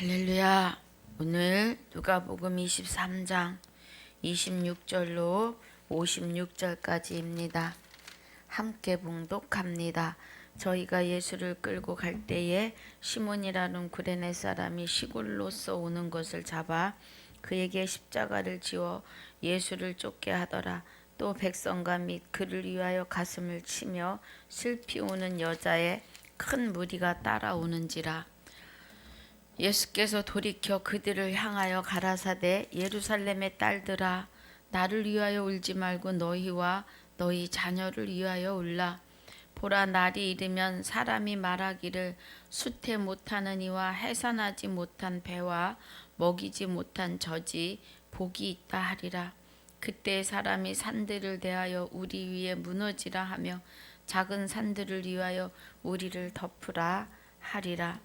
할렐루야. 오늘 누가복음 23장 26절로 56절까지입니다. 함께 봉독합니다. 저희가 예수를 끌고 갈 때에 시몬이라는 구레네 사람이 시골로서 오는 것을 잡아 그에게 십자가를 지워 예수를 쫓게 하더라. 또 백성과 및 그를 위하여 가슴을 치며 슬피 우는 여자의 큰 무리가 따라오는지라. 예수께서 돌이켜 그들을 향하여 가라사대 예루살렘의 딸들아 나를 위하여 울지 말고 너희와 너희 자녀를 위하여 울라. 보라, 날이 이르면 사람이 말하기를 수태 못하는 이와 해산하지 못한 배와 먹이지 못한 젖이 복이 있다 하리라. 그때 사람이 산들을 대하여 우리 위에 무너지라 하며 작은 산들을 위하여 우리를 덮으라 하리라.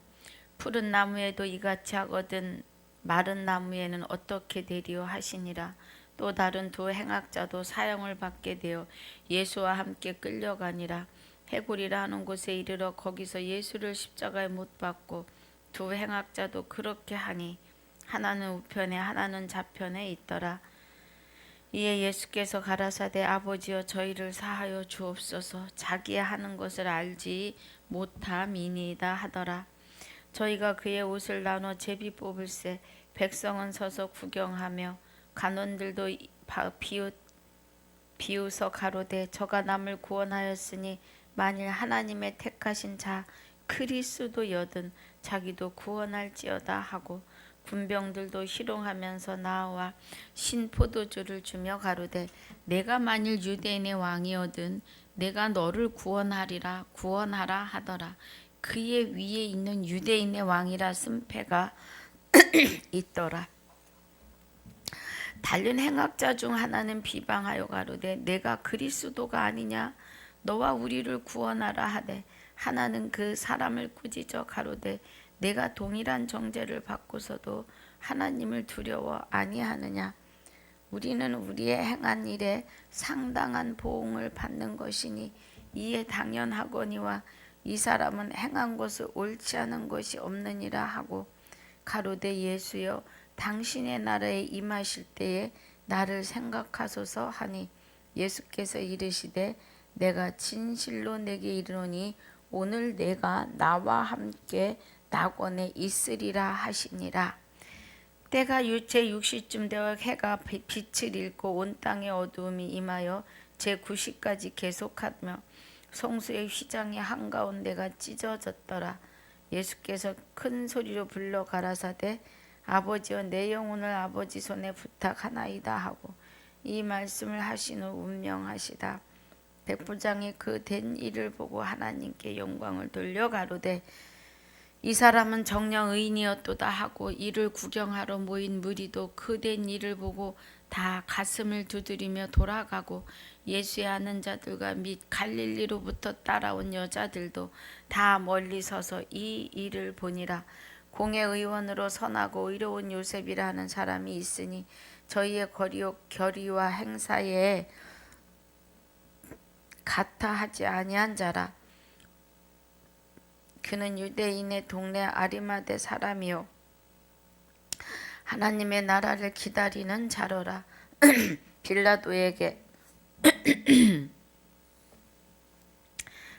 푸른 나무에도 이같이 하거든 마른 나무에는 어떻게 되리요 하시니라. 또 다른 두 행악자도 사형을 받게 되어 예수와 함께 끌려가니라. 해골이라 하는 곳에 이르러 거기서 예수를 십자가에 못 박고 두 행악자도 그렇게 하니 하나는 우편에 하나는 좌편에 있더라. 이에 예수께서 가라사대 아버지여 저희를 사하여 주옵소서. 자기의 하는 것을 알지 못함이니이다 하더라. 저희가 그의 옷을 나눠 제비 뽑을새 백성은 서서 구경하며 간원들도 비웃어 가로되 저가 남을 구원하였으니 만일 하나님의 택하신 자 그리스도여든 자기도 구원할지어다 하고 군병들도 희롱하면서 나와 신포도주를 주며 가로되 내가 만일 유대인의 왕이어든 내가 너를 구원하라 하더라. 그의 위에 있는 유대인의 왕이라 쓴패가 있더라. 다른 행악자 중 하나는 비방하여 가로되 내가 그리스도가 아니냐 너와 우리를 구원하라 하되 하나는 그 사람을 꾸짖어 가로되 내가 동일한 정죄를 받고서도 하나님을 두려워 아니하느냐. 우리는 우리의 행한 일에 상당한 보응을 받는 것이니 이에 당연하거니와 이 사람은 행한 것을 옳지 않은 것이 없느니라 하고 가로되 예수여 당신의 나라에 임하실 때에 나를 생각하소서 하니 예수께서 이르시되 내가 진실로 내게 이르노니 오늘 내가 나와 함께 낙원에 있으리라 하시니라. 때가 제6시쯤 되어 해가 빛을 잃고 온 땅에 어두움이 임하여 제9시까지 계속하며 성수의 휘장이 한가운데가 찢어졌더라. 예수께서 큰 소리로 불러 가라사대 아버지여 내 영혼을 아버지 손에 부탁하나이다 하고 이 말씀을 하신 후 운명하시다. 백부장이 그 된 일을 보고 하나님께 영광을 돌려 가로되 이 사람은 정녕 의인이었도다 하고 이를 구경하러 모인 무리도 그 된 일을 보고 다 가슴을 두드리며 돌아가고 예수의 아는 자들과 및 갈릴리로부터 따라온 여자들도 다 멀리 서서 이 일을 보니라. 공회의원으로 선하고 의로운 요셉이라 하는 사람이 있으니 저희의 결의와 행사에 같아 하지 아니한 자라. 그는 유대인의 동네 아리마대 사람이요 하나님의 나라를 기다리는 자로라. 빌라도에게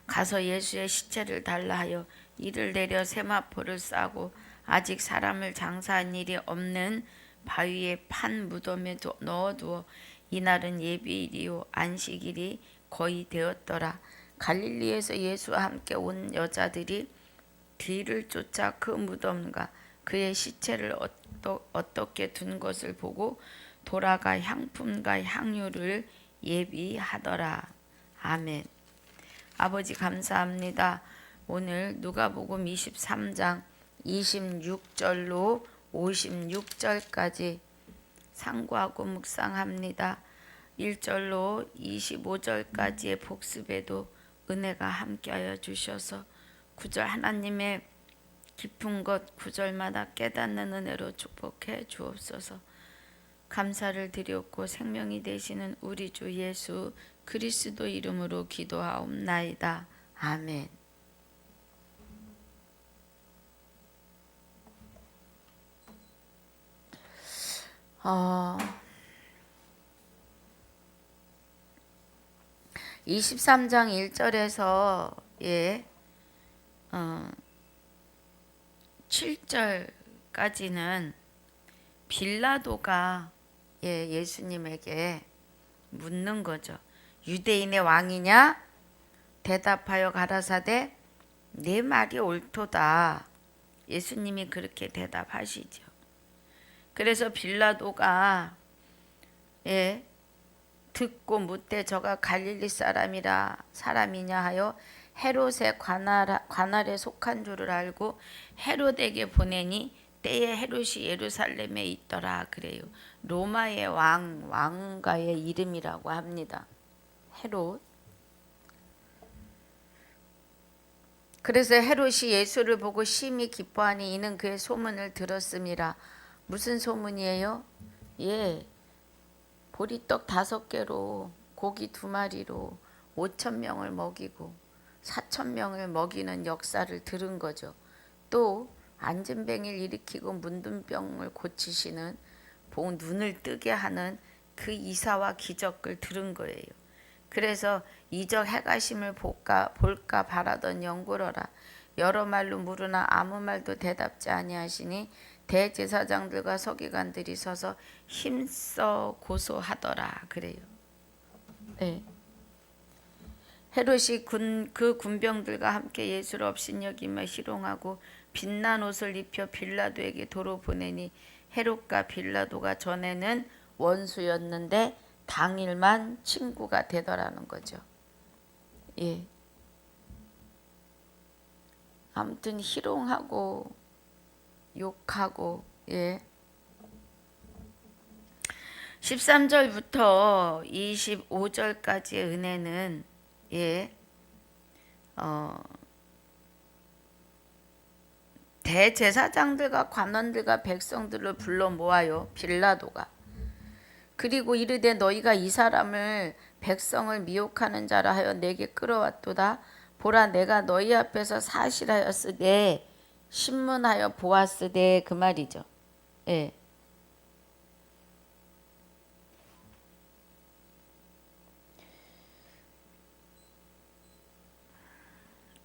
가서 예수의 시체를 달라 하여 이를 내려 세마포를 싸고 아직 사람을 장사한 일이 없는 바위에 판 무덤에 넣어두어 이날은 예비일이요 안식일이 거의 되었더라. 갈릴리에서 예수와 함께 온 여자들이 뒤를 쫓아 그 무덤과 그의 시체를 어떻게 둔 것을 보고 돌아가 향품과 향유를 예비하더라. 아멘. 아버지 감사합니다. 오늘 누가복음 23장 26절로 56절까지 상고하고 묵상합니다. 1절로 25절까지의 복습에도 은혜가 함께하여 주셔서 9절 하나님의 깊은 것 9절마다 깨닫는 은혜로 축복해 주옵소서. 감사를 드렸고 생명이 되시는 우리 주 예수 그리스도 이름으로 기도하옵나이다. 아멘. 어, 23장 1절에서 7절까지는 빌라도가 예수님에게 묻는 거죠. 유대인의 왕이냐? 대답하여 가라사대 내 말이 옳도다. 예수님이 그렇게 대답하시죠. 그래서 빌라도가 듣고 묻되 저가 갈릴리 사람이냐 하여 헤롯의 관할에 속한 줄을 알고 헤롯에게 보내니 때에 헤롯이 예루살렘에 있더라 그래요. 로마의 왕가의 이름이라고 합니다. 헤롯. 그래서 헤롯이 예수를 보고 심히 기뻐하니 이는 그의 소문을 들었음이라. 무슨 소문이에요? 보리떡 5개로 고기 2마리로 5,000명을 먹이고 4,000명을 먹이는 역사를 들은 거죠. 또 안진뱅이를 일으키고 문둥병을 고치시는 눈을 뜨게 하는 그 이사와 기적을 들은 거예요. 그래서 이적 해가심을 볼까 바라던 영구러라. 여러 말로 물으나 아무 말도 대답지 아니하시니 대제사장들과 서기관들이 서서 힘써 고소하더라 그래요. 헤롯이 그 군병들과 함께 예수를 업신여기며 희롱하고 빛난 옷을 입혀 빌라도에게 도로 보내니 헤롯과 빌라도가 전에는 원수였는데 당일만 친구가 되더라는 거죠. 아무튼 희롱하고 욕하고 13절부터 25절까지의 은혜는 대제사장들과 관원들과 백성들을 불러 모아요. 빌라도가. 그리고 이르되 너희가 이 사람을 백성을 미혹하는 자라 하여 내게 끌어왔도다. 보라 내가 너희 앞에서 사실하였으되 신문하여 보았으되 그 말이죠.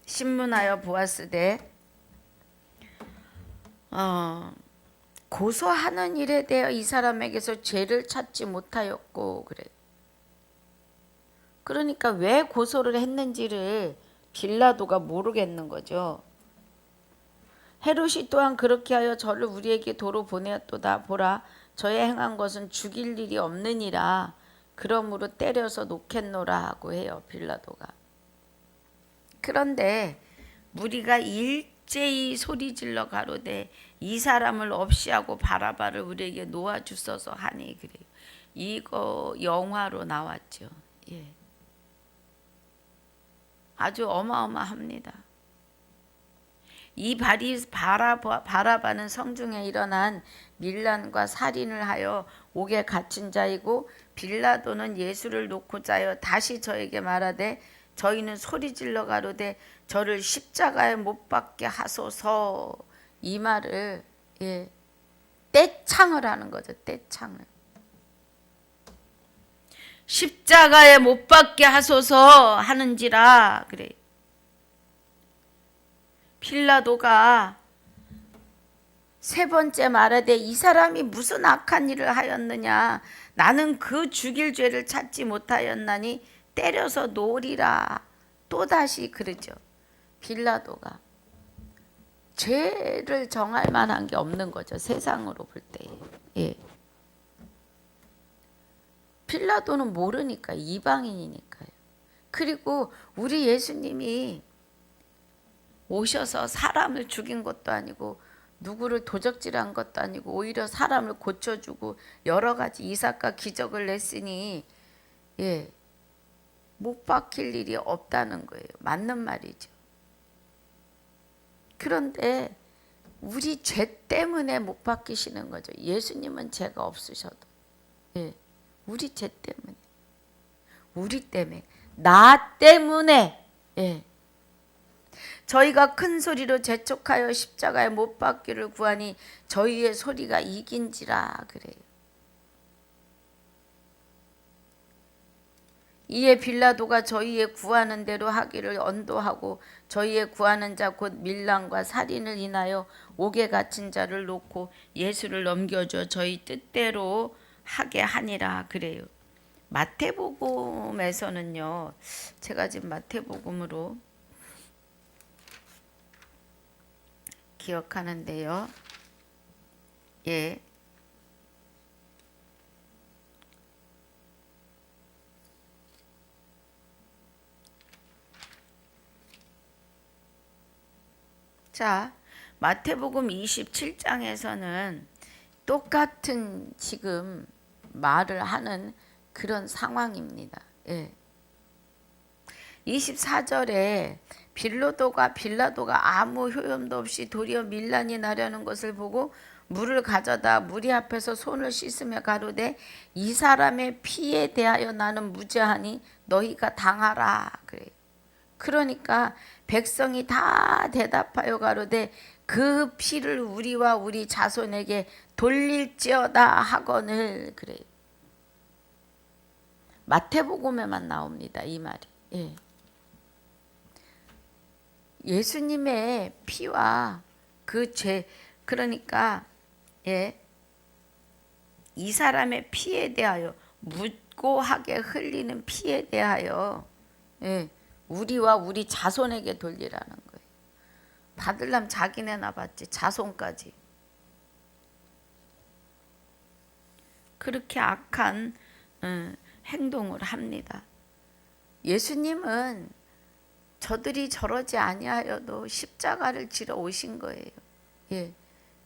신문하여 보았으되 고소하는 일에 대해 이 사람에게서 죄를 찾지 못하였고 그래. 그러니까 왜 고소를 했는지를 빌라도가 모르겠는 거죠. 헤롯이 또한 그렇게 하여 저를 우리에게 도로 보내었도다. 보라 저의 행한 것은 죽일 일이 없느니라. 그러므로 때려서 놓겠노라 하고 해요. 빌라도가. 그런데 무리가 일제히 소리질러 가로되 이 사람을 없이하고 바라바를 우리에게 놓아주소서 하니 그래요. 이거 영화로 나왔죠. 아주 어마어마합니다. 이 바라바는 성중에 일어난 밀란과 살인을 하여 옥에 갇힌 자이고 빌라도는 예수를 놓고자 하여 다시 저에게 말하되 저희는 소리질러 가로되 저를 십자가에 못 박게 하소서. 이 말을 떼창을 하는 거죠. 떼창을. 십자가에 못 박게 하소서 하는지라 그래. 빌라도가 3번째 말하되 이 사람이 무슨 악한 일을 하였느냐. 나는 그 죽일 죄를 찾지 못하였나니 때려서 놓으리라. 또다시 그러죠. 빌라도가 죄를 정할 만한 게 없는 거죠. 세상으로 볼 때에. 빌라도는 모르니까 이방인이니까요. 그리고 우리 예수님이 오셔서 사람을 죽인 것도 아니고 누구를 도적질한 것도 아니고 오히려 사람을 고쳐주고 여러 가지 이삭과 기적을 냈으니 못 박힐 일이 없다는 거예요. 맞는 말이죠. 그런데 우리 죄 때문에 못 박히시는 거죠. 예수님은 죄가 없으셔도. 우리 죄 때문에. 우리 때문에. 나 때문에. 저희가 큰 소리로 재촉하여 십자가에 못 박기를 구하니 저희의 소리가 이긴지라 그래요. 이에 빌라도가 저희의 구하는 대로 하기를 언도하고 저희의 구하는 자 곧 밀랑과 살인을 인하여 옥에 갇힌 자를 놓고 예수를 넘겨줘 저희 뜻대로 하게 하니라 그래요. 마태복음에서는요. 제가 지금 마태복음으로 기억하는데요. 예. 자, 마태복음 27장에서는 똑같은 지금 말을 하는 그런 상황입니다. 예. 24절에 빌라도가 아무 효용도 없이 도리어 밀란이 나려는 것을 보고 물을 가져다 무리 앞에서 손을 씻으며 가로되 이 사람의 피에 대하여 나는 무죄하니 너희가 당하라 그래요. 그러니까 백성이 다 대답하여 가로되 그 피를 우리와 우리 자손에게 돌릴지어다 하거늘 그래요. 마태복음에만 나옵니다. 이 말이. 예. 예수님의 피와 그 죄, 그러니까 예, 이 사람의 피에 대하여 묻고하게 흘리는 피에 대하여 예, 우리와 우리 자손에게 돌리라는 거예요. 받으려면 자기네나 받지 자손까지. 그렇게 악한 행동을 합니다. 예수님은 저들이 저러지 아니하여도 십자가를 지러 오신 거예요. 예.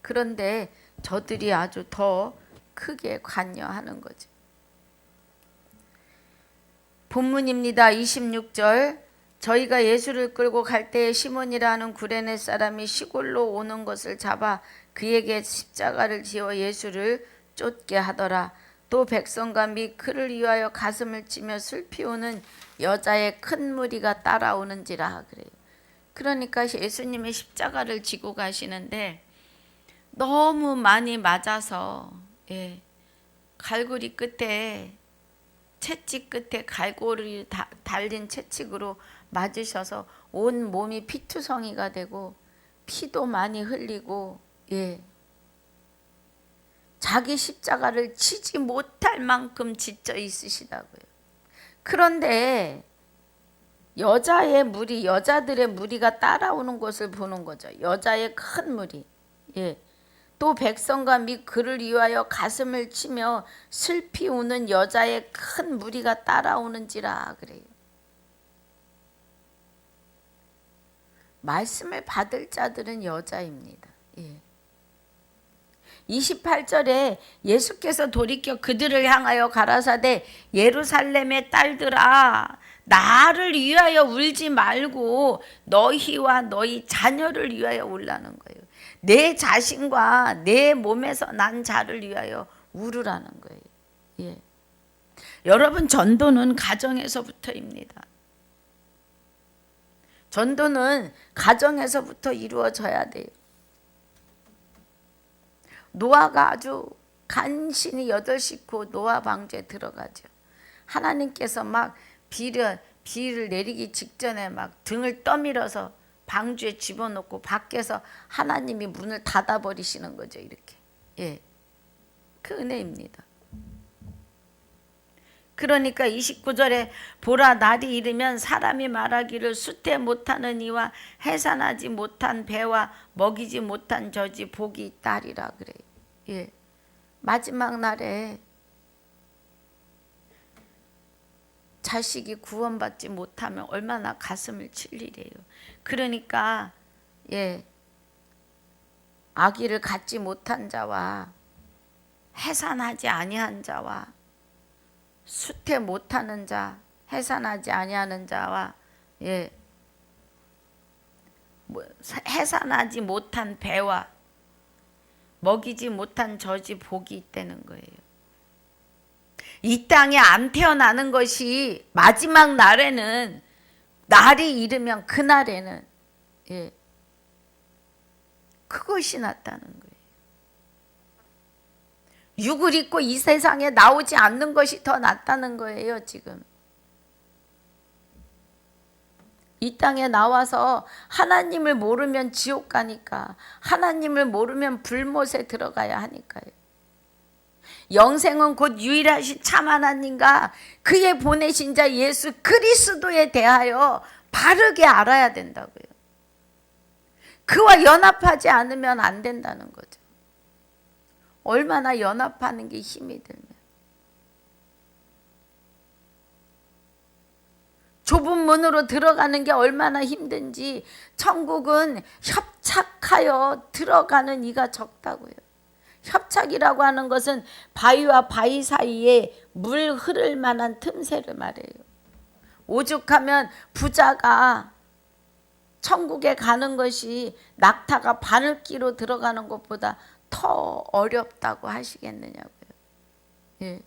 그런데 저들이 아주 더 크게 관여하는 거죠. 본문입니다. 26절. 저희가 예수를 끌고 갈 때에 시몬이라는 구레네 사람이 시골로 오는 것을 잡아 그에게 십자가를 지어 예수를 쫓게 하더라. 또 백성과 및 그를 위하여 가슴을 치며 슬피 우는 여자의 큰 무리가 따라오는지라 그래요. 그러니까 예수님의 십자가를 지고 가시는데 너무 많이 맞아서 예, 갈고리 끝에 채찍 끝에 갈고리 달린 채찍으로 맞으셔서 온 몸이 피투성이가 되고 피도 많이 흘리고 예. 자기 십자가를 치지 못할 만큼 지쳐 있으시다고요. 그런데 여자들의 무리가 따라오는 것을 보는 거죠. 여자의 큰 무리. 예. 또 백성과 및 그를 위하여 가슴을 치며 슬피 우는 여자의 큰 무리가 따라오는지라 그래요. 말씀을 받을 자들은 여자입니다. 예. 28절에 예수께서 돌이켜 그들을 향하여 가라사대 예루살렘의 딸들아 나를 위하여 울지 말고 너희와 너희 자녀를 위하여 울라는 거예요. 내 자신과 내 몸에서 난 자를 위하여 울으라는 거예요. 예. 여러분 전도는 가정에서부터입니다. 전도는 가정에서부터 이루어져야 돼요. 노아가 아주 간신히 8식구 노아 방주에 들어가죠. 하나님께서 막 비를 내리기 직전에 막 등을 떠밀어서 방주에 집어넣고 밖에서 하나님이 문을 닫아버리시는 거죠. 이렇게. 예, 그 은혜입니다. 그러니까 29절에 보라 날이 이르면 사람이 말하기를 수태 못하는 이와 해산하지 못한 배와 먹이지 못한 저지 복이 있다리라 그래요. 예, 마지막 날에 자식이 구원받지 못하면 얼마나 가슴을 칠 일이에요. 그러니까 예, 아기를 갖지 못한 자와 해산하지 아니한 자와 수태 못하는 자, 해산하지 아니하는 자와 예, 해산하지 못한 배와 먹이지 못한 저지 복이 있다는 거예요. 이 땅에 안 태어나는 것이 마지막 날에는 날이 이르면 그날에는 예, 그것이 낫다는 거예요. 육을 입고 이 세상에 나오지 않는 것이 더 낫다는 거예요. 지금 이 땅에 나와서 하나님을 모르면 지옥 가니까, 하나님을 모르면 불못에 들어가야 하니까요. 영생은 곧 유일하신 참 하나님과 그의 보내신 자 예수 그리스도에 대하여 바르게 알아야 된다고요. 그와 연합하지 않으면 안 된다는 거죠. 얼마나 연합하는 게 힘이 들면. 좁은 문으로 들어가는 게 얼마나 힘든지 천국은 협착하여 들어가는 이가 적다고요. 협착이라고 하는 것은 바위와 바위 사이에 물 흐를 만한 틈새를 말해요. 오죽하면 부자가 천국에 가는 것이 낙타가 바늘기로 들어가는 것보다 더 어렵다고 하시겠느냐고요. 예.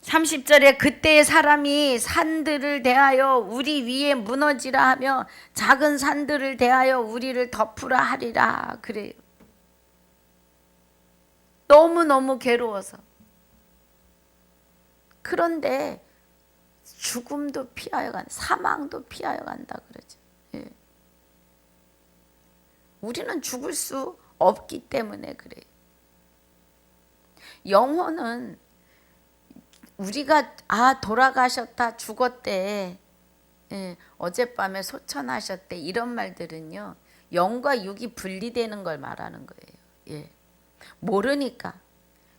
30절에 그때의 사람이 산들을 대하여 우리 위에 무너지라 하며 작은 산들을 대하여 우리를 덮으라 하리라 그래요. 너무너무 괴로워서. 그런데 죽음도 피하여 간다. 사망도 피하여 간다 그러죠. 예. 우리는 죽을 수 없기 때문에 그래요. 영혼은 우리가 돌아가셨다 죽었대, 예, 어젯밤에 소천하셨대, 이런 말들은요 영과 육이 분리되는 걸 말하는 거예요. 예. 모르니까,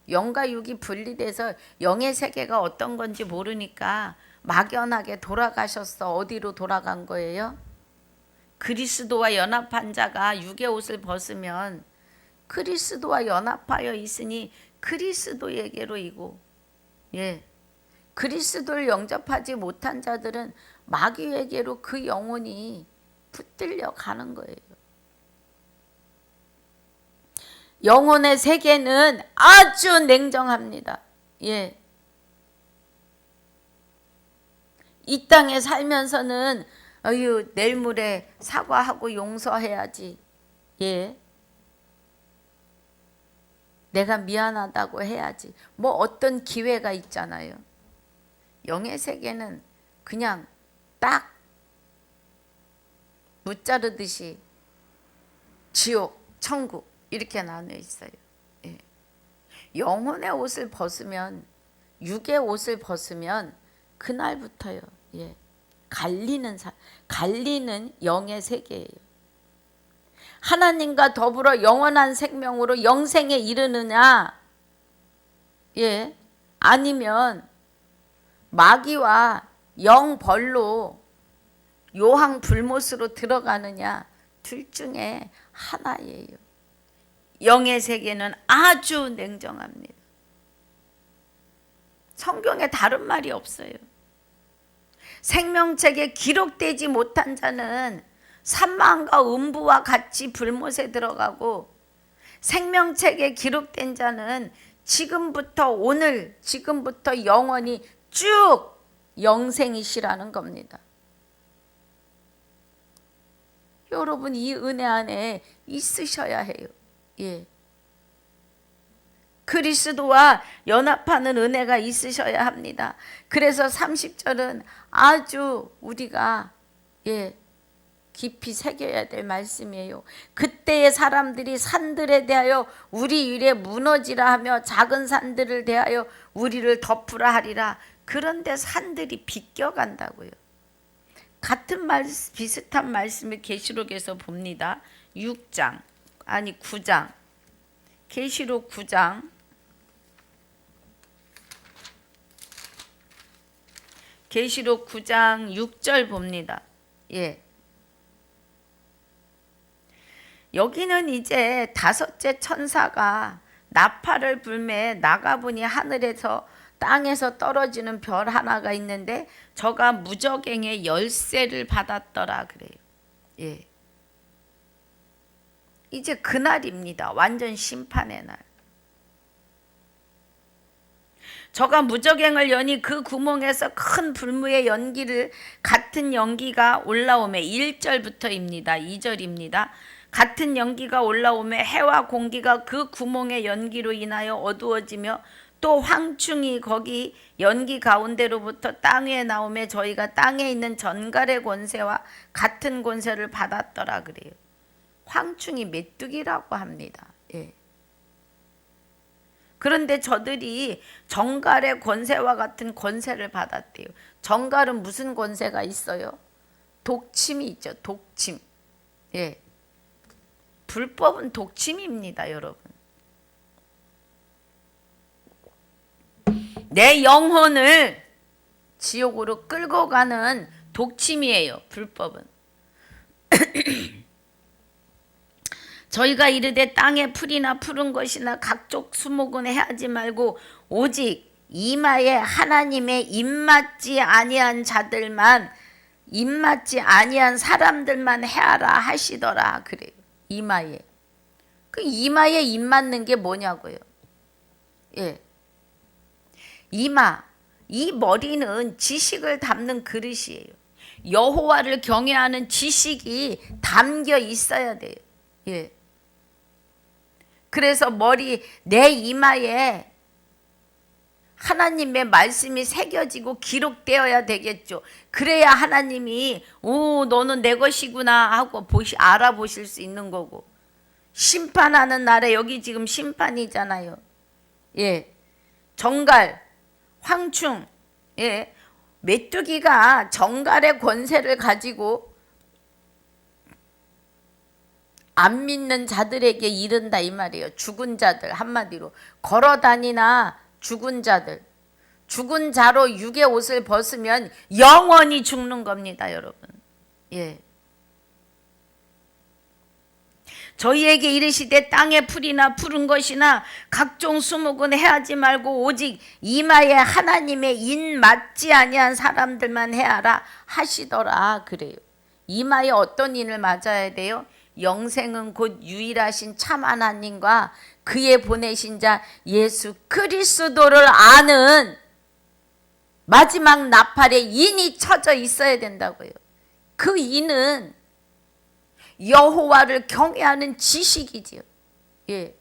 영과 육이 분리돼서 영의 세계가 어떤 건지 모르니까 막연하게 돌아가셨어. 어디로 돌아간 거예요? 그리스도와 연합한 자가 육의 옷을 벗으면 그리스도와 연합하여 있으니 그리스도에게로 이고, 예, 그리스도를 영접하지 못한 자들은 마귀에게로 그 영혼이 붙들려 가는 거예요. 영혼의 세계는 아주 냉정합니다. 예. 이 땅에 살면서는 내일 모레 사과하고 용서해야지. 예. 내가 미안하다고 해야지. 뭐 어떤 기회가 있잖아요. 영의 세계는 그냥 딱 무자르듯이 지옥, 천국 이렇게 나눠 있어요. 예. 영혼의 옷을 벗으면, 육의 옷을 벗으면 그날부터요. 예. 갈리는 영의 세계예요. 하나님과 더불어 영원한 생명으로 영생에 이르느냐, 예, 아니면 마귀와 영벌로 요한 불못으로 들어가느냐, 둘 중에 하나예요. 영의 세계는 아주 냉정합니다. 성경에 다른 말이 없어요. 생명책에 기록되지 못한 자는 산망과 음부와 같이 불못에 들어가고, 생명책에 기록된 자는 지금부터 영원히 쭉 영생이시라는 겁니다. 여러분, 이 은혜 안에 있으셔야 해요. 예. 그리스도와 연합하는 은혜가 있으셔야 합니다. 그래서 30절은 아주 우리가, 예, 깊이 새겨야 될 말씀이에요. 그때의 사람들이 산들에 대하여 우리 위에 무너지라 하며 작은 산들을 대하여 우리를 덮으라 하리라. 그런데 산들이 비껴간다고요. 비슷한 말씀을 계시록에서 봅니다. 9장 계시록 9장 계시록 9장 6절 봅니다. 예. 여기는 이제 다섯째 천사가 나팔을 불매 나가보니 하늘에서 땅에서 떨어지는 별 하나가 있는데 저가 무저갱의 열쇠를 받았더라 그래요. 예. 이제 그날입니다. 완전 심판의 날. 저가 무저갱을 여니 그 구멍에서 큰 불무의 연기를 같은 연기가 올라오매 1절부터입니다. 2절입니다. 같은 연기가 올라오매 해와 공기가 그 구멍의 연기로 인하여 어두워지며 또 황충이 거기 연기 가운데로부터 땅 위에 나오매 저희가 땅에 있는 전갈의 권세와 같은 권세를 받았더라 그래요. 황충이 메뚜기라고 합니다. 예. 그런데 저들이 정갈의 권세와 같은 권세를 받았대요. 정갈은 무슨 권세가 있어요? 독침이 있죠. 독침. 예. 불법은 독침입니다, 여러분. 내 영혼을 지옥으로 끌고 가는 독침이에요, 불법은. 저희가 이르되 땅에 풀이나 푸른 것이나 각종 수목은 해하지 말고 오직 이마에 하나님의 입맞지 아니한 자들만, 입맞지 아니한 사람들만 해하라 하시더라 그래요. 이마에. 그 이마에 입맞는 게 뭐냐고요. 예. 이마, 이 머리는 지식을 담는 그릇이에요. 여호와를 경외하는 지식이 담겨 있어야 돼요. 예. 그래서 머리, 내 이마에 하나님의 말씀이 새겨지고 기록되어야 되겠죠. 그래야 하나님이 너는 내 것이구나 하고 알아보실 수 있는 거고. 심판하는 날에 여기 지금 심판이잖아요. 예, 정갈, 황충, 예, 메뚜기가 정갈의 권세를 가지고 안 믿는 자들에게 이른다 이 말이에요. 죽은 자들, 한마디로 걸어다니나 죽은 자들, 죽은 자로 육의 옷을 벗으면 영원히 죽는 겁니다, 여러분. 예. 저희에게 이르시되 땅의 풀이나 푸른 것이나 각종 수목은 해하지 말고 오직 이마에 하나님의 인 맞지 아니한 사람들만 해하라 하시더라 그래요. 이마에 어떤 인을 맞아야 돼요? 영생은 곧 유일하신 참 하나님과 그의 보내신 자 예수 그리스도를 아는 마지막 나팔에 인이 쳐져 있어야 된다고요. 그 인은 여호와를 경외하는 지식이지요. 예.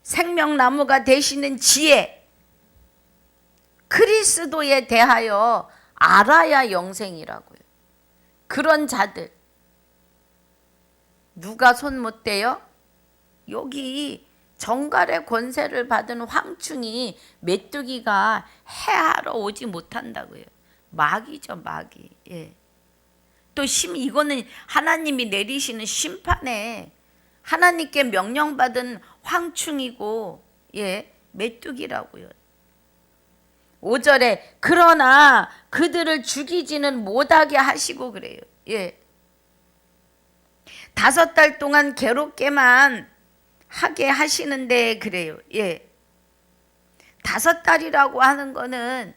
생명나무가 되시는 지혜, 그리스도에 대하여 알아야 영생이라고요. 그런 자들 누가 손 못 대요? 여기 정갈의 권세를 받은 황충이 메뚜기가 해하러 오지 못한다고요. 마귀죠, 마귀. 예. 또 이거는 하나님이 내리시는 심판에 하나님께 명령받은 황충이고, 예, 메뚜기라고요. 5절에 그러나 그들을 죽이지는 못하게 하시고 그래요. 예. 5달 동안 괴롭게만 하게 하시는데 그래요. 예. 5달이라고 하는 거는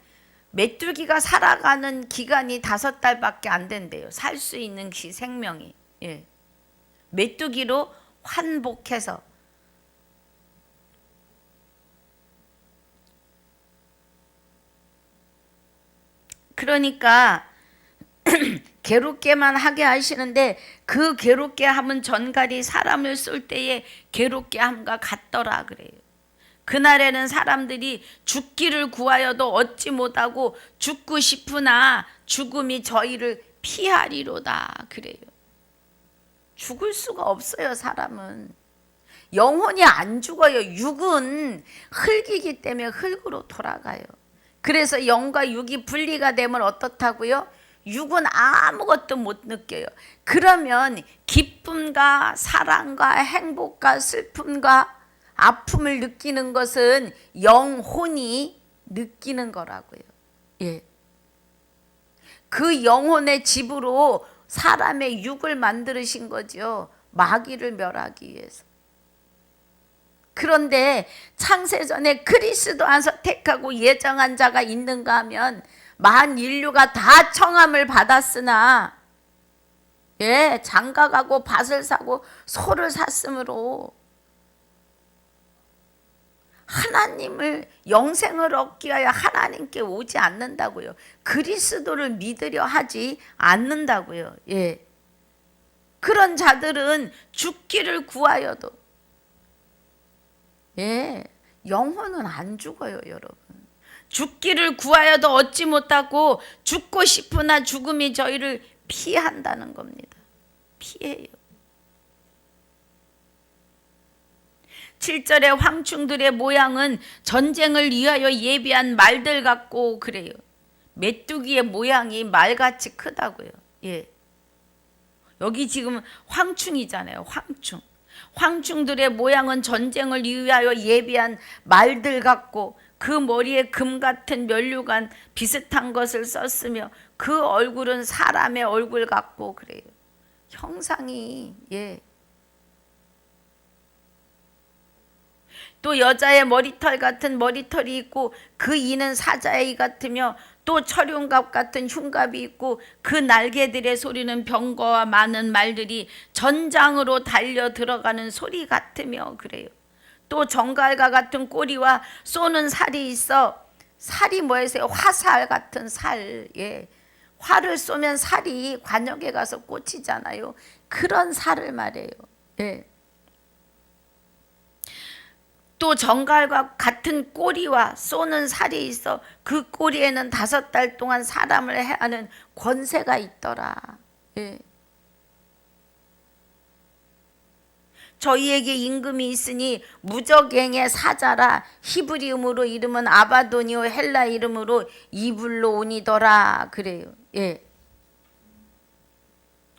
메뚜기가 살아가는 기간이 5달밖에 안 된대요. 살 수 있는 생명이. 예. 메뚜기로 환복해서. 그러니까 괴롭게만 하게 하시는데 그 괴롭게 함은 전갈이 사람을 쏠 때에 괴롭게 함과 같더라 그래요. 그날에는 사람들이 죽기를 구하여도 얻지 못하고 죽고 싶으나 죽음이 저희를 피하리로다 그래요. 죽을 수가 없어요, 사람은. 영혼이 안 죽어요. 육은 흙이기 때문에 흙으로 돌아가요. 그래서 영과 육이 분리가 되면 어떻다고요? 육은 아무것도 못 느껴요. 그러면 기쁨과 사랑과 행복과 슬픔과 아픔을 느끼는 것은 영혼이 느끼는 거라고요. 예. 그 영혼의 집으로 사람의 육을 만드신 거죠. 마귀를 멸하기 위해서. 그런데 창세전에 그리스도 안에서 택하고 예정한 자가 있는가 하면 만 인류가 다 청함을 받았으나, 예, 장가가고 밭을 사고 소를 샀으므로 하나님을 영생을 얻기 위하여 하나님께 오지 않는다고요. 그리스도를 믿으려 하지 않는다고요. 예. 그런 자들은 죽기를 구하여도, 예, 영혼은 안 죽어요, 여러분. 죽기를 구하여도 얻지 못하고 죽고 싶으나 죽음이 저희를 피한다는 겁니다. 피해요. 7절의 황충들의 모양은 전쟁을 위하여 예비한 말들 같고 그래요. 메뚜기의 모양이 말같이 크다고요. 예. 여기 지금 황충이잖아요. 황충. 황충들의 모양은 전쟁을 위하여 예비한 말들 같고 그 머리에 금 같은 면류관 비슷한 것을 썼으며 그 얼굴은 사람의 얼굴 같고 그래요. 형상이 또 여자의 머리털 같은 머리털이 있고 그 이는 사자의 이 같으며 또 철용갑 같은 흉갑이 있고 그 날개들의 소리는 병거와 많은 말들이 전장으로 달려 들어가는 소리 같으며 그래요. 또 정갈과 같은 꼬리와 쏘는 살이 있어. 살이 뭐예요? 화살 같은 살. 활을 쏘면 살이 관역에 가서 꽂히잖아요. 그런 살을 말해요. 또 정갈과 같은 꼬리와 쏘는 살이 있어. 그 꼬리에는 5달 동안 사람을 해하는 권세가 있더라. 저희에게 임금이 있으니 무적행의 사자라. 히브리음으로 이름은 아바도니오, 헬라 이름으로 이블로온이더라 그래요.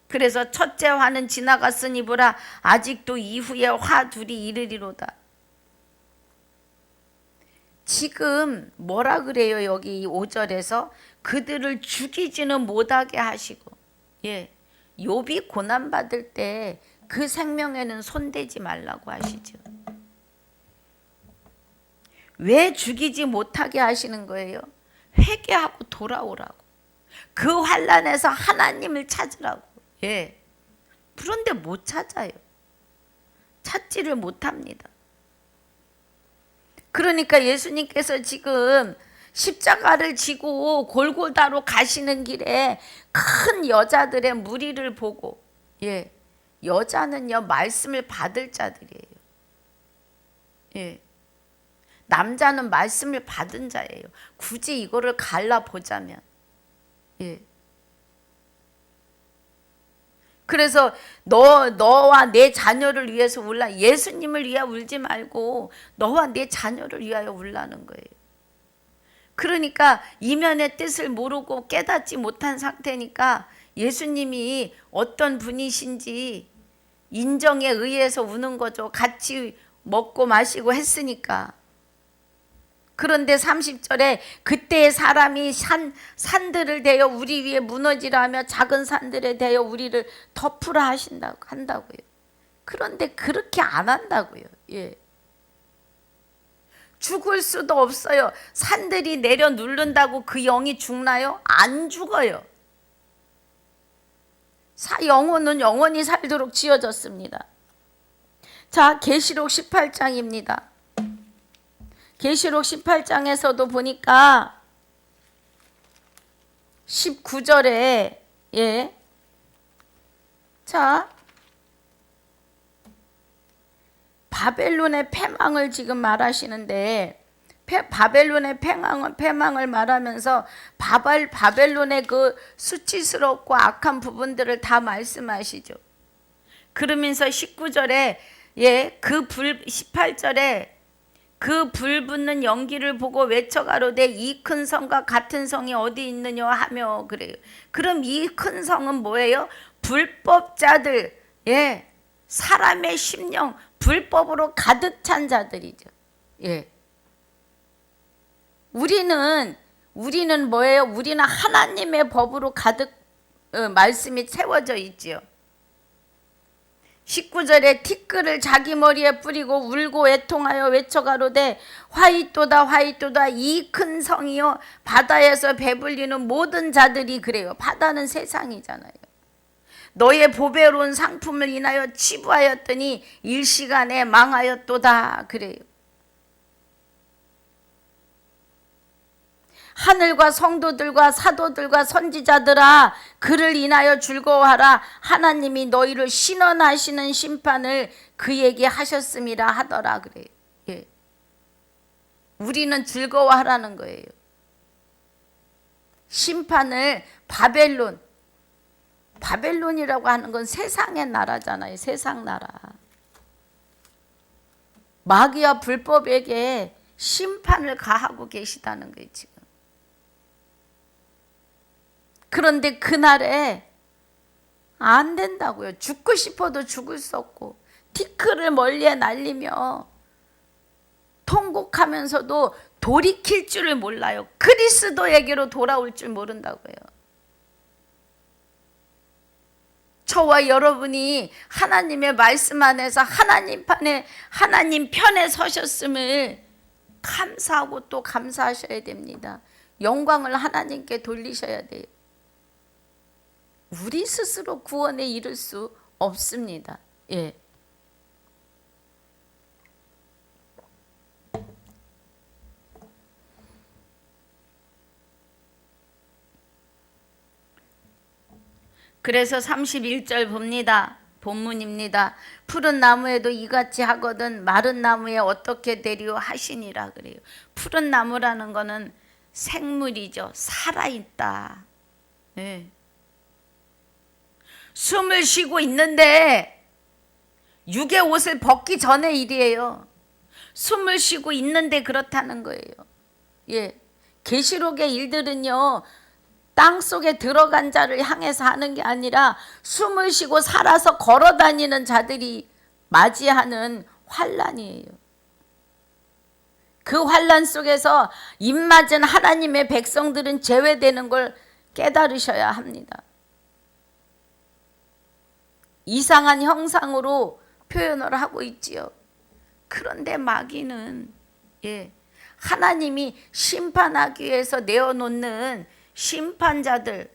그래서 첫째 화는 지나갔으니 보라 아직도 이후에 화 둘이 이르리로다. 지금 뭐라 그래요? 여기 5절에서 그들을 죽이지는 못하게 하시고 욥이 고난받을 때 그 생명에는 손대지 말라고 하시죠. 왜 죽이지 못하게 하시는 거예요? 회개하고 돌아오라고. 그 환난에서 하나님을 찾으라고. 그런데 못 찾아요. 찾지를 못합니다. 그러니까 예수님께서 지금 십자가를 지고 골고다로 가시는 길에 큰 여자들의 무리를 보고 여자는요 말씀을 받을 자들이에요. 남자는 말씀을 받은 자예요. 굳이 이거를 갈라보자면 그래서 너와 내 자녀를 위해서 울라. 예수님을 위하여 울지 말고 너와 내 자녀를 위하여 울라는 거예요. 그러니까 이면의 뜻을 모르고 깨닫지 못한 상태니까 예수님이 어떤 분이신지 인정에 의해서 우는 거죠. 같이 먹고 마시고 했으니까. 그런데 30절에 그때의 사람이 산들을 대어 우리 위에 무너지라 하며 작은 산들에 대어 우리를 덮으라 한다고요. 그런데 그렇게 안 한다고요. 죽을 수도 없어요. 산들이 내려 누른다고 그 영이 죽나요? 안 죽어요. 영혼은 영원히 살도록 지어졌습니다. 자, 계시록 18장입니다. 계시록 18장에서도 보니까 19절에 자, 바벨론의 패망을 지금 말하시는데 바벨론의 패망을 말하면서 바벨론의 그 수치스럽고 악한 부분들을 다 말씀하시죠. 그러면서 19절에 18절에 그 불붙는 연기를 보고 외쳐가로되 이 큰 성과 같은 성이 어디 있느냐 하며 그래요. 그럼 이 큰 성은 뭐예요? 불법자들, 사람의 심령, 불법으로 가득 찬 자들이죠. 우리는 뭐예요? 우리는 하나님의 법으로 가득 말씀이 채워져 있지요. 19절에 티끌을 자기 머리에 뿌리고 울고 애통하여 외쳐가로되 화이또다 화이또다 이 큰 성이요 바다에서 배불리는 모든 자들이 그래요. 바다는 세상이잖아요. 너의 보배로운 상품을 인하여 치부하였더니 일시간에 망하였도다 그래요. 하늘과 성도들과 사도들과 선지자들아 그를 인하여 즐거워하라. 하나님이 너희를 신원하시는 심판을 그에게 하셨음이라 하더라 그래요. 우리는 즐거워하라는 거예요. 심판을 바벨론이라고 하는 건 세상의 나라잖아요. 세상 나라. 마귀와 불법에게 심판을 가하고 계시다는 거예요, 지금. 그런데 그날에 안 된다고요. 죽고 싶어도 죽을 수 없고, 티끌을 멀리에 날리며 통곡하면서도 돌이킬 줄을 몰라요. 그리스도에게로 돌아올 줄 모른다고요. 저와 여러분이 하나님의 말씀 안에서 하나님 편에 서셨음을 감사하고 또 감사하셔야 됩니다. 영광을 하나님께 돌리셔야 돼요. 우리 스스로 구원에 이를 수 없습니다. 예. 그래서 31절 봅니다. 본문입니다. 푸른 나무에도 이같이 하거든 마른 나무에 어떻게 되리오 하시니라 그래요. 푸른 나무라는 거는 생물이죠. 살아있다. 네. 숨을 쉬고 있는데 육의 옷을 벗기 전의 일이에요. 숨을 쉬고 있는데 그렇다는 거예요. 예. 계시록의 일들은요, 땅 속에 들어간 자를 향해서 하는 게 아니라 숨을 쉬고 살아서 걸어 다니는 자들이 맞이하는 환난이에요. 그 환난 속에서 입맞은 하나님의 백성들은 제외되는 걸 깨달으셔야 합니다. 이상한 형상으로 표현을 하고 있지요. 그런데 마귀는 하나님이 심판하기 위해서 내어놓는 심판자들,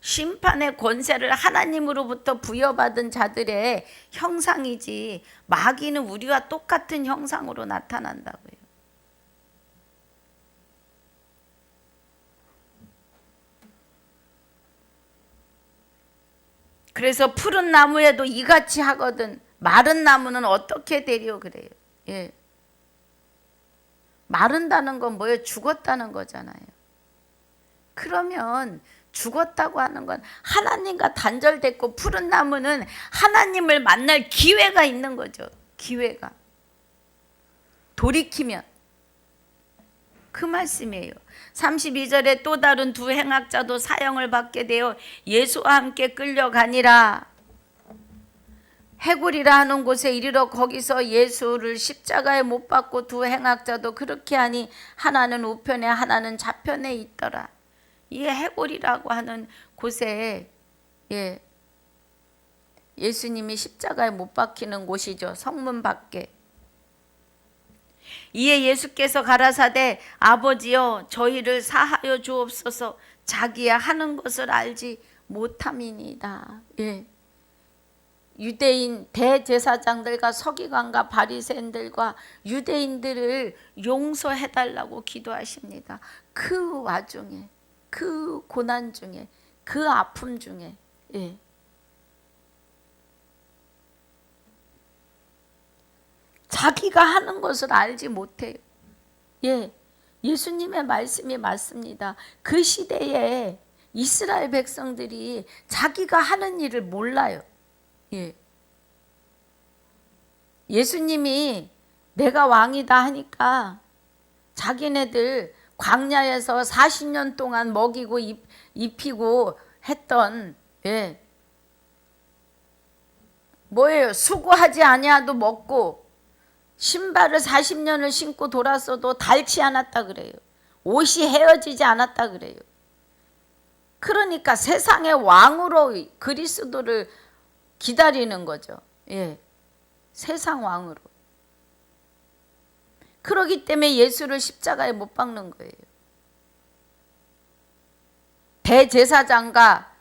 심판의 권세를 하나님으로부터 부여받은 자들의 형상이지, 마귀는 우리와 똑같은 형상으로 나타난다고요. 그래서 푸른 나무에도 이같이 하거든 마른 나무는 어떻게 되리오 그래요. 예. 마른다는 건 뭐예요? 죽었다는 거잖아요. 그러면 죽었다고 하는 건 하나님과 단절됐고, 푸른 나무는 하나님을 만날 기회가 있는 거죠. 기회가. 돌이키면. 그 말씀이에요. 32절에 또 다른 두 행악자도 사형을 받게 되어 예수와 함께 끌려가니라. 해골이라 하는 곳에 이르러 거기서 예수를 십자가에 못 박고 두 행악자도 그렇게 하니 하나는 우편에 하나는 좌편에 있더라. 이 해골이라고 하는 곳에 예수님이 십자가에 못 박히는 곳이죠. 성문 밖에. 이에 예수께서 가라사대 아버지여 저희를 사하여 주옵소서 자기야 하는 것을 알지 못함이니이다. 유대인 대제사장들과 서기관과 바리새인들과 유대인들을 용서해달라고 기도하십니다. 그 와중에, 그 고난 중에, 그 아픔 중에 자기가 하는 것을 알지 못해요. 예수님의 말씀이 맞습니다. 그 시대에 이스라엘 백성들이 자기가 하는 일을 몰라요. 예수님이 내가 왕이다 하니까 자기네들 광야에서 40년 동안 먹이고 입히고 했던 뭐예요? 수고하지 아니하도 먹고 신발을 40년을 신고 돌았어도 닳지 않았다 그래요. 옷이 헤어지지 않았다 그래요. 그러니까 세상의 왕으로 그리스도를 기다리는 거죠. 세상 왕으로. 그러기 때문에 예수를 십자가에 못 박는 거예요. 대제사장과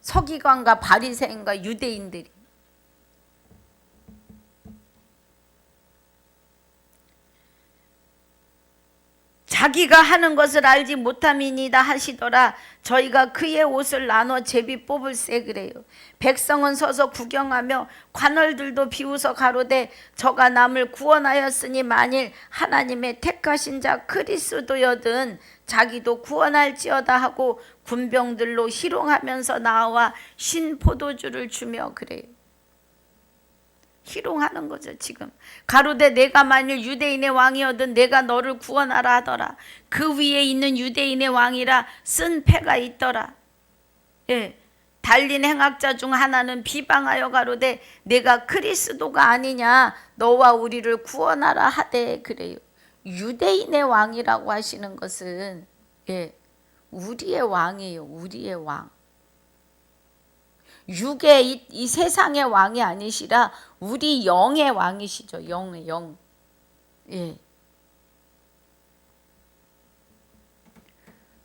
서기관과 바리새인과 유대인들이. 자기가 하는 것을 알지 못함이니이다 하시더라. 저희가 그의 옷을 나눠 제비 뽑을세 그래요. 백성은 서서 구경하며 관원들도 비웃어 가로되 저가 남을 구원하였으니 만일 하나님의 택하신 자 그리스도여든 자기도 구원할지어다 하고 군병들로 희롱하면서 나와 신 포도주를 주며 그래요. 희롱하는 거죠 지금. 가로되 내가 만일 유대인의 왕이어든 내가 너를 구원하라 하더라. 그 위에 있는 유대인의 왕이라 쓴 패가 있더라. 예, 달린 행악자 중 하나는 비방하여 가로되 내가 그리스도가 아니냐 너와 우리를 구원하라 하되 그래요. 유대인의 왕이라고 하시는 것은 우리의 왕이에요. 우리의 왕. 육의 이 세상의 왕이 아니시라 우리 영의 왕이시죠. 영의 영.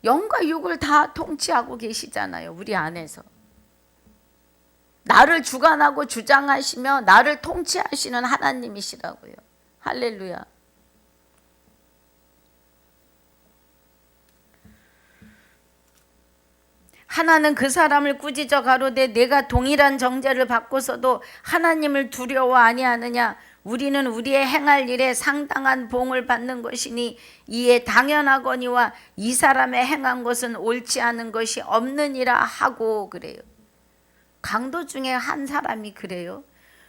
영과 육을 다 통치하고 계시잖아요. 우리 안에서. 나를 주관하고 주장하시며 나를 통치하시는 하나님이시라고요. 할렐루야. 하나는 그 사람을 꾸짖어 가로되 내가 동일한 정죄를 받고서도 하나님을 두려워 아니하느냐. 우리는 우리의 행할 일에 상당한 봉을 받는 것이니 이에 당연하거니와 이 사람의 행한 것은 옳지 않은 것이 없느니라 하고 그래요. 강도 중에 한 사람이 그래요.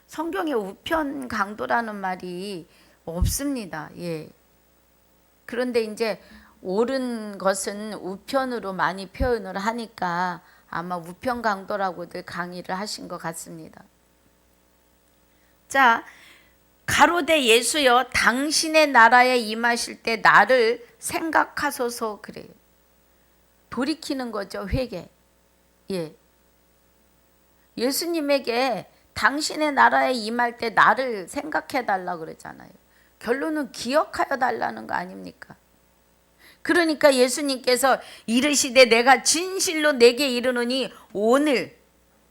성경에 우편 강도라는 말이 없습니다. 그런데 이제 옳은 것은 우편으로 많이 표현을 하니까 아마 우편 강도라고들 강의를 하신 것 같습니다. 자, 가로되 예수여 당신의 나라에 임하실 때 나를 생각하소서 그래요. 돌이키는 거죠. 회개. 예수님에게 당신의 나라에 임할 때 나를 생각해 달라고 그러잖아요. 결론은 기억하여 달라는 거 아닙니까? 그러니까 예수님께서 이르시되 내가 진실로 내게 이르노니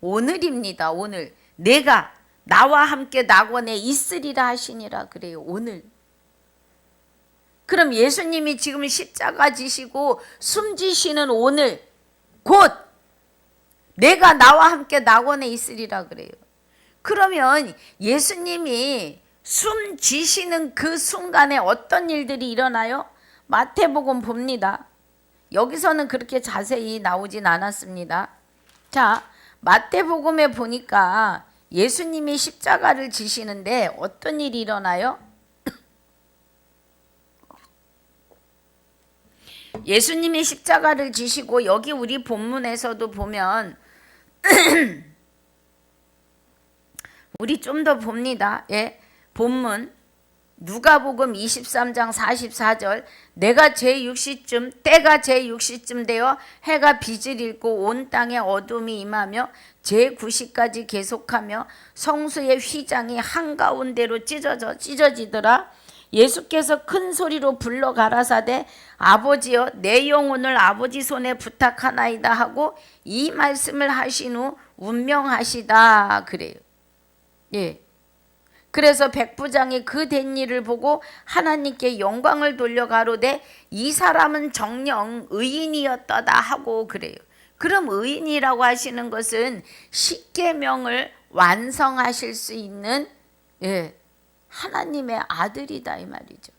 오늘입니다. 오늘 내가 나와 함께 낙원에 있으리라 하시니라 그래요. 오늘. 그럼 예수님이 지금 십자가 지시고 숨지시는 오늘 곧 내가 나와 함께 낙원에 있으리라 그래요. 그러면 예수님이 숨지시는 그 순간에 어떤 일들이 일어나요? 마태복음 봅니다. 여기서는 그렇게 자세히 나오진 않았습니다. 자, 마태복음에 보니까 예수님이 십자가를 지시는데 어떤 일이 일어나요? 예수님이 십자가를 지시고 여기 우리 본문에서도 보면 우리 좀 더 봅니다. 본문 누가복음 23장 44절 때가 제6시쯤 되어 해가 빛을 잃고 온 땅에 어둠이 임하며 제9시까지 계속하며 성수의 휘장이 한가운데로 찢어지더라. 예수께서 큰 소리로 불러 가라사대 아버지여 내 영혼을 아버지 손에 부탁하나이다 하고 이 말씀을 하신 후 운명하시다 그래요. 그래서 백부장이 그 된 일을 보고 하나님께 영광을 돌려 가로되 이 사람은 정녕 의인이었다다 하고 그래요. 그럼 의인이라고 하시는 것은 십계명을 완성하실 수 있는 하나님의 아들이다 이 말이죠.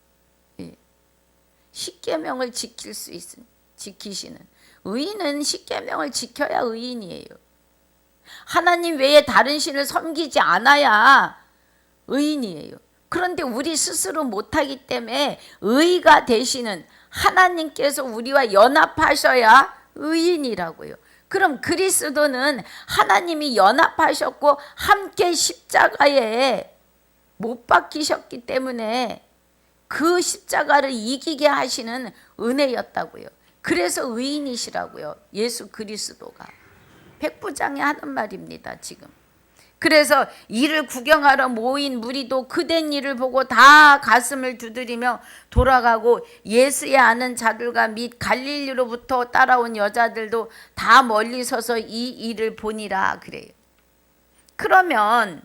십계명을 지키시는 의인은 십계명을 지켜야 의인이에요. 하나님 외에 다른 신을 섬기지 않아야 의인이에요. 그런데 우리 스스로 못하기 때문에 의가 되시는 하나님께서 우리와 연합하셔야 의인이라고요. 그럼 그리스도는 하나님이 연합하셨고 함께 십자가에 못 박히셨기 때문에 그 십자가를 이기게 하시는 은혜였다고요. 그래서 의인이시라고요. 예수 그리스도가. 백부장이 하는 말입니다. 지금. 그래서 이를 구경하러 모인 무리도 그된 일을 보고 다 가슴을 두드리며 돌아가고 예수의 아는 자들과 및 갈릴리로부터 따라온 여자들도 다 멀리 서서 이 일을 보니라 그래요. 그러면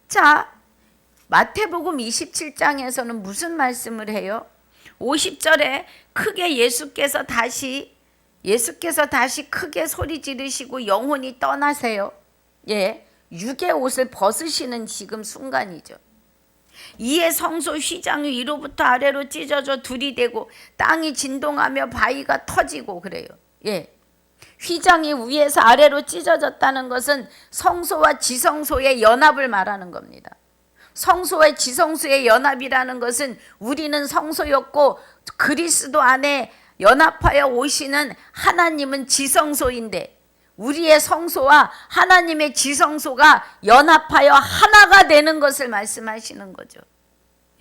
자 마태복음 27장에서는 무슨 말씀을 해요? 50절에 크게 예수께서 다시 크게 소리 지르시고 영혼이 떠나세요. 예, 육의 옷을 벗으시는 지금 순간이죠. 이에 성소 휘장 위로부터 아래로 찢어져 둘이 되고 땅이 진동하며 바위가 터지고 그래요. 예, 휘장이 위에서 아래로 찢어졌다는 것은 성소와 지성소의 연합을 말하는 겁니다. 성소와 지성소의 연합이라는 것은 우리는 성소였고 그리스도 안에 연합하여 오시는 하나님은 지성소인데 우리의 성소와 하나님의 지성소가 연합하여 하나가 되는 것을 말씀하시는 거죠.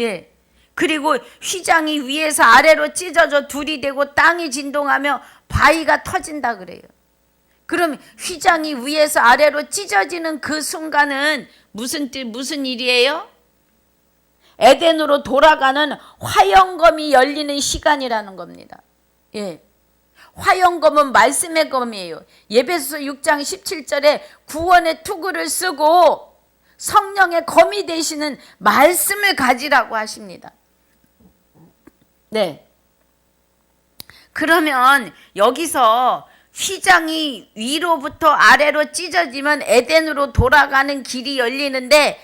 예. 그리고 휘장이 위에서 아래로 찢어져 둘이 되고 땅이 진동하며 바위가 터진다 그래요. 그럼 휘장이 위에서 아래로 찢어지는 그 순간은 무슨 일이에요? 에덴으로 돌아가는 화영검이 열리는 시간이라는 겁니다. 예. 화영검은 말씀의 검이에요. 에베소서 6장 17절에 구원의 투구를 쓰고 성령의 검이 되시는 말씀을 가지라고 하십니다. 네. 그러면 여기서 휘장이 위로부터 아래로 찢어지면 에덴으로 돌아가는 길이 열리는데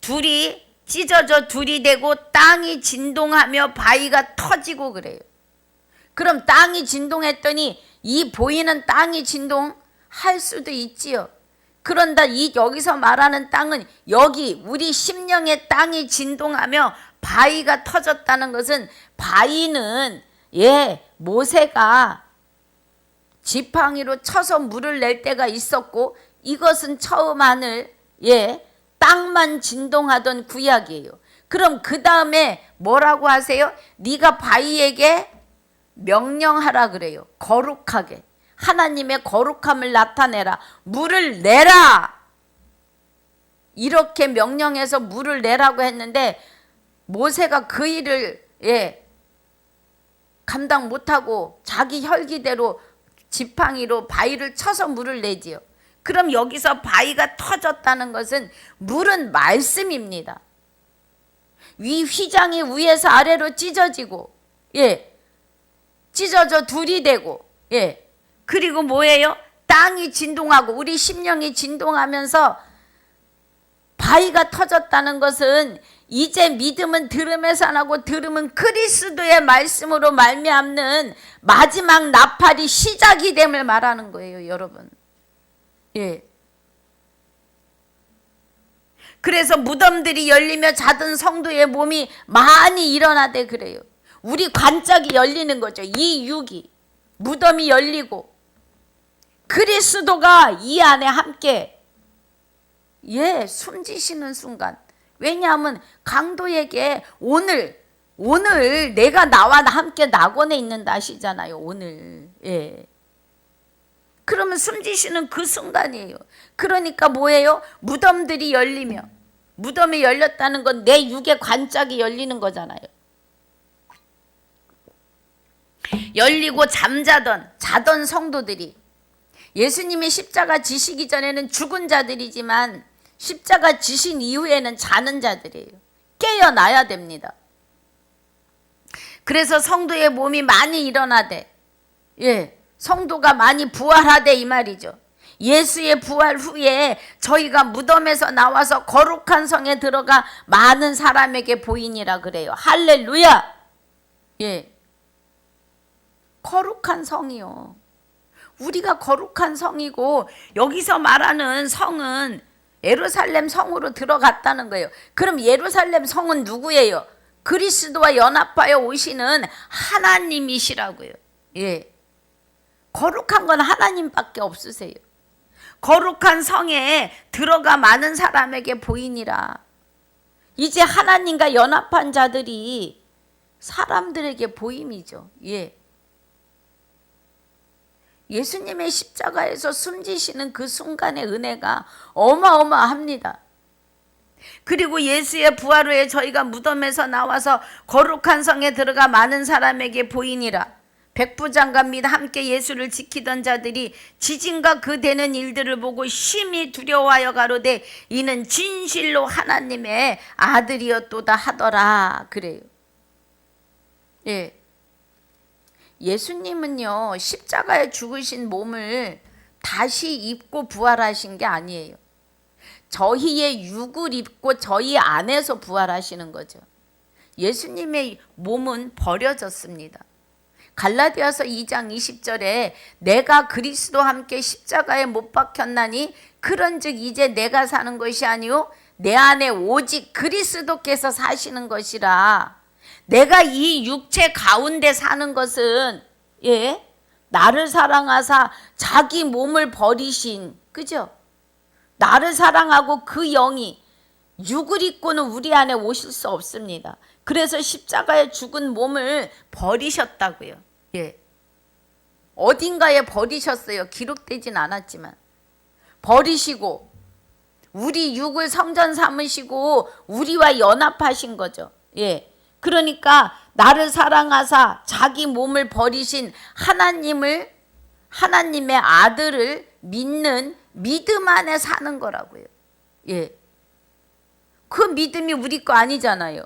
둘이 찢어져 둘이 되고 땅이 진동하며 바위가 터지고 그래요. 그럼 땅이 진동했더니 이 보이는 땅이 진동할 수도 있지요. 그런다 여기서 말하는 땅은 여기 우리 심령의 땅이 진동하며 바위가 터졌다는 것은 바위는 모세가 지팡이로 쳐서 물을 낼 때가 있었고 이것은 처음 하늘 땅만 진동하던 구약이에요. 그럼 그 다음에 뭐라고 하세요? 네가 바위에게 명령하라 그래요. 거룩하게 하나님의 거룩함을 나타내라. 물을 내라. 이렇게 명령해서 물을 내라고 했는데 모세가 그 일을 감당 못하고 자기 혈기대로 지팡이로 바위를 쳐서 물을 내지요. 그럼 여기서 바위가 터졌다는 것은 물은 말씀입니다. 위 휘장이 위에서 아래로 찢어지고 찢어져 둘이 되고 그리고 뭐예요? 땅이 진동하고 우리 심령이 진동하면서 바위가 터졌다는 것은 이제 믿음은 들음에서 나고 들음은 그리스도의 말씀으로 말미암는 마지막 나팔이 시작이 됨을 말하는 거예요, 여러분. 그래서 무덤들이 열리며 자던 성도의 몸이 많이 일어나대 그래요. 우리 관짝이 열리는 거죠. 이 육이 무덤이 열리고 그리스도가 이 안에 함께 숨지시는 순간. 왜냐하면 강도에게 오늘 내가 나와 함께 낙원에 있는다 하시잖아요. 오늘 그러면 숨지시는 그 순간이에요. 그러니까 뭐예요? 무덤들이 열리며 무덤이 열렸다는 건 내 육의 관짝이 열리는 거잖아요. 열리고 자던 성도들이 예수님이 십자가 지시기 전에는 죽은 자들이지만 십자가 지신 이후에는 자는 자들이에요. 깨어나야 됩니다. 그래서 성도의 몸이 많이 일어나되 성도가 많이 부활하되 이 말이죠. 예수의 부활 후에 저희가 무덤에서 나와서 거룩한 성에 들어가 많은 사람에게 보이니라 그래요. 할렐루야. 거룩한 성이요. 우리가 거룩한 성이고 여기서 말하는 성은 예루살렘 성으로 들어갔다는 거예요. 그럼 예루살렘 성은 누구예요? 그리스도와 연합하여 오시는 하나님이시라고요. 거룩한 건 하나님밖에 없으세요. 거룩한 성에 들어가 많은 사람에게 보이니라. 이제 하나님과 연합한 자들이 사람들에게 보임이죠. 예수님의 십자가에서 숨지시는 그 순간의 은혜가 어마어마합니다. 그리고 예수의 부활 후에 저희가 무덤에서 나와서 거룩한 성에 들어가 많은 사람에게 보이니라. 백부장과 및 함께 예수를 지키던 자들이 지진과 그 되는 일들을 보고 심히 두려워하여 가로되 이는 진실로 하나님의 아들이었도다 하더라 그래요. 예. 예수님은요, 십자가에 죽으신 몸을 다시 입고 부활하신 게 아니에요. 저희의 육을 입고 저희 안에서 부활하시는 거죠. 예수님의 몸은 버려졌습니다. 갈라디아서 2장 20절에 내가 그리스도와 함께 십자가에 못 박혔나니 그런즉 이제 내가 사는 것이 아니요 내 안에 오직 그리스도께서 사시는 것이라. 내가 이 육체 가운데 사는 것은 나를 사랑하사 자기 몸을 버리신, 그죠? 나를 사랑하고 그 영이 육을 입고는 우리 안에 오실 수 없습니다. 그래서 십자가에 죽은 몸을 버리셨다고요. 어딘가에 버리셨어요. 기록되진 않았지만 버리시고 우리 육을 성전 삼으시고 우리와 연합하신 거죠. 그러니까 나를 사랑하사 자기 몸을 버리신 하나님의 아들을 믿는 믿음 안에 사는 거라고요. 그 믿음이 우리 거 아니잖아요.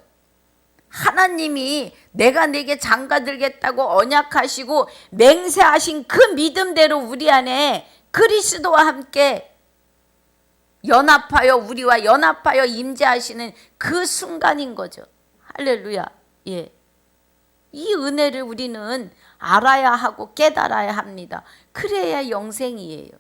하나님이 내가 내게 장가들겠다고 언약하시고 맹세하신 그 믿음대로 우리 안에 그리스도와 함께 우리와 연합하여 임재하시는 그 순간인 거죠. 할렐루야. 이 은혜를 우리는 알아야 하고 깨달아야 합니다. 그래야 영생이에요.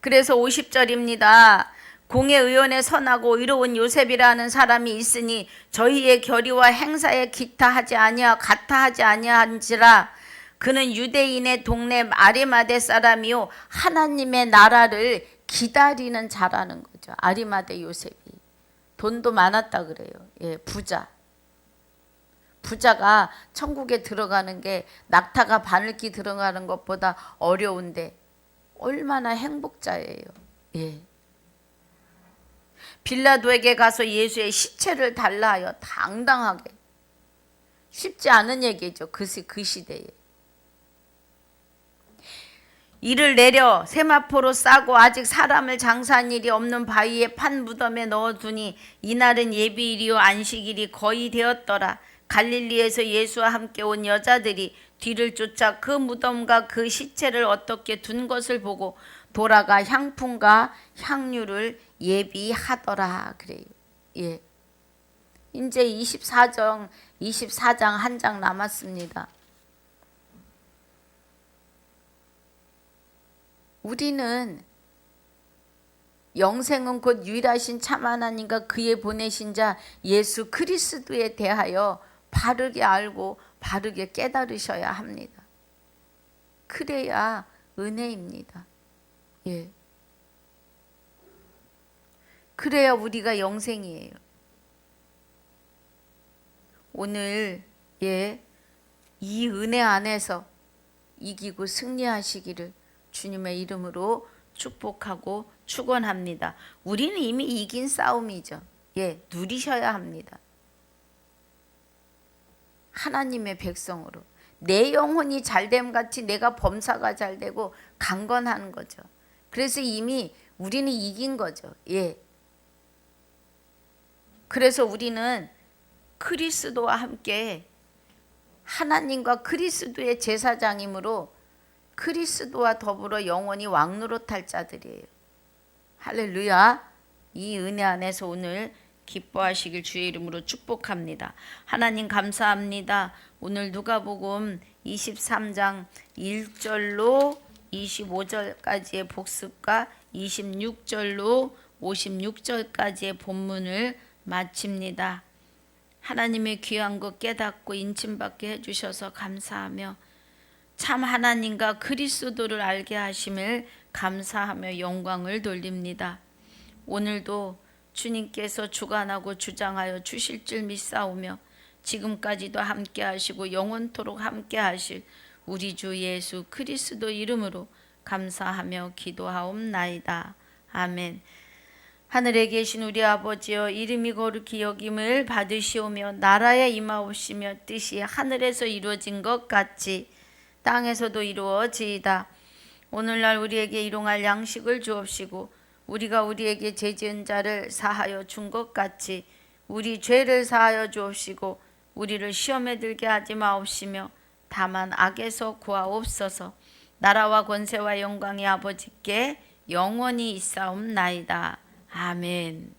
그래서 50절입니다. 공의의원에 선하고 의로운 요셉이라는 사람이 있으니 저희의 결의와 행사에 같아 하지 아니한지라. 그는 유대인의 동네 아리마대 사람이요 하나님의 나라를 기다리는 자라는 거죠. 아리마대 요셉이 돈도 많았다 그래요. 부자가 천국에 들어가는 게 낙타가 바늘기 들어가는 것보다 어려운데 얼마나 행복자예요. 빌라도에게 가서 예수의 시체를 달라 하여 당당하게. 쉽지 않은 얘기죠. 그 시대에. 이를 내려 세마포로 싸고 아직 사람을 장사한 일이 없는 바위에 판 무덤에 넣어두니 이날은 예비일이요 안식일이 거의 되었더라. 갈릴리에서 예수와 함께 온 여자들이 뒤를 쫓아 그 무덤과 그 시체를 어떻게 둔 것을 보고 돌아가 향품과 향유를 예비하더라 그래요. 이제 24장 한 장 남았습니다. 우리는 영생은 곧 유일하신 참 하나님과 그의 보내신 자 예수 그리스도에 대하여 바르게 알고 바르게 깨달으셔야 합니다. 그래야 은혜입니다. 그래야 우리가 영생이에요. 오늘 이 은혜 안에서 이기고 승리하시기를 주님의 이름으로 축복하고 축원합니다. 우리는 이미 이긴 싸움이죠. 누리셔야 합니다. 하나님의 백성으로 내 영혼이 잘됨 같이 내가 범사가 잘되고 강건하는 거죠. 그래서 이미 우리는 이긴 거죠. 그래서 우리는 그리스도와 함께 하나님과 그리스도의 제사장이므로 그리스도와 더불어 영원히 왕노릇할 자들이에요. 할렐루야. 이 은혜 안에서 오늘 기뻐하시길 주의 이름으로 축복합니다. 하나님 감사합니다. 오늘 누가복음 23장 1절로 25절까지의 복습과 26절로 56절까지의 본문을 마칩니다. 하나님의 귀한 것 깨닫고 인침받게 해주셔서 감사하며 참 하나님과 그리스도를 알게 하심을 감사하며 영광을 돌립니다. 오늘도 주님께서 주관하고 주장하여 주실 줄 믿사오며 지금까지도 함께 하시고 영원토록 함께 하실 우리 주 예수 그리스도 이름으로 감사하며 기도하옵나이다. 아멘. 하늘에 계신 우리 아버지여 이름이 거룩히 여김을 받으시오며 나라에 임하옵시며 뜻이 하늘에서 이루어진 것 같이 땅에서도 이루어지이다. 오늘날 우리에게 일용할 양식을 주옵시고 우리가 우리에게 죄 지은 자를 사하여 준 것 같이 우리 죄를 사하여 주옵시고 우리를 시험에 들게 하지 마옵시며 다만 악에서 구하옵소서. 나라와 권세와 영광이 아버지께 영원히 있사옵나이다. 아멘.